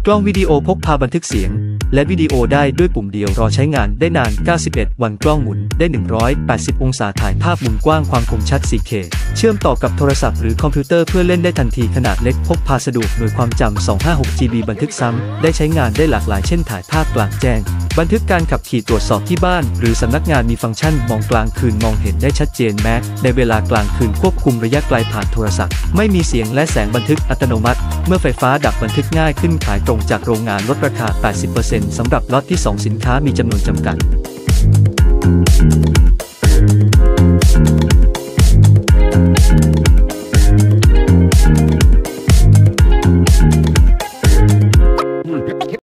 กล้องวิดีโอพกพาบันทึกเสียงและวิดีโอได้ด้วยปุ่มเดียวรอใช้งานได้นาน 91 วันกล้องหมุนได้ 180 องศาถ่ายภาพมุมกว้างความคมชัด 4K เชื่อมต่อกับโทรศัพท์หรือคอมพิวเตอร์เพื่อเล่นได้ทันทีขนาดเล็กพกพาสะดวกหน่วยความจำ 256 GB บันทึกซ้ำได้ใช้งานได้หลากหลายเช่นถ่ายภาพกลางแจ้งบันทึกการขับขี่ตรวจสอบที่บ้านหรือสำนักงานมีฟังก์ชันมองกลางคืนมองเห็นได้ชัดเจนแม้ในเวลากลางคืนควบคุมระยะไกลผ่านโทรศัพท์ไม่มีเสียงและแสงบันทึกอัตโนมัติเมื่อไฟฟ้าดับบันทึกง่ายขึ้นขายตรงจากโรงงานลดราคา 80% สำหรับล็อตที่ 2 สินค้ามีจำนวนจำกัด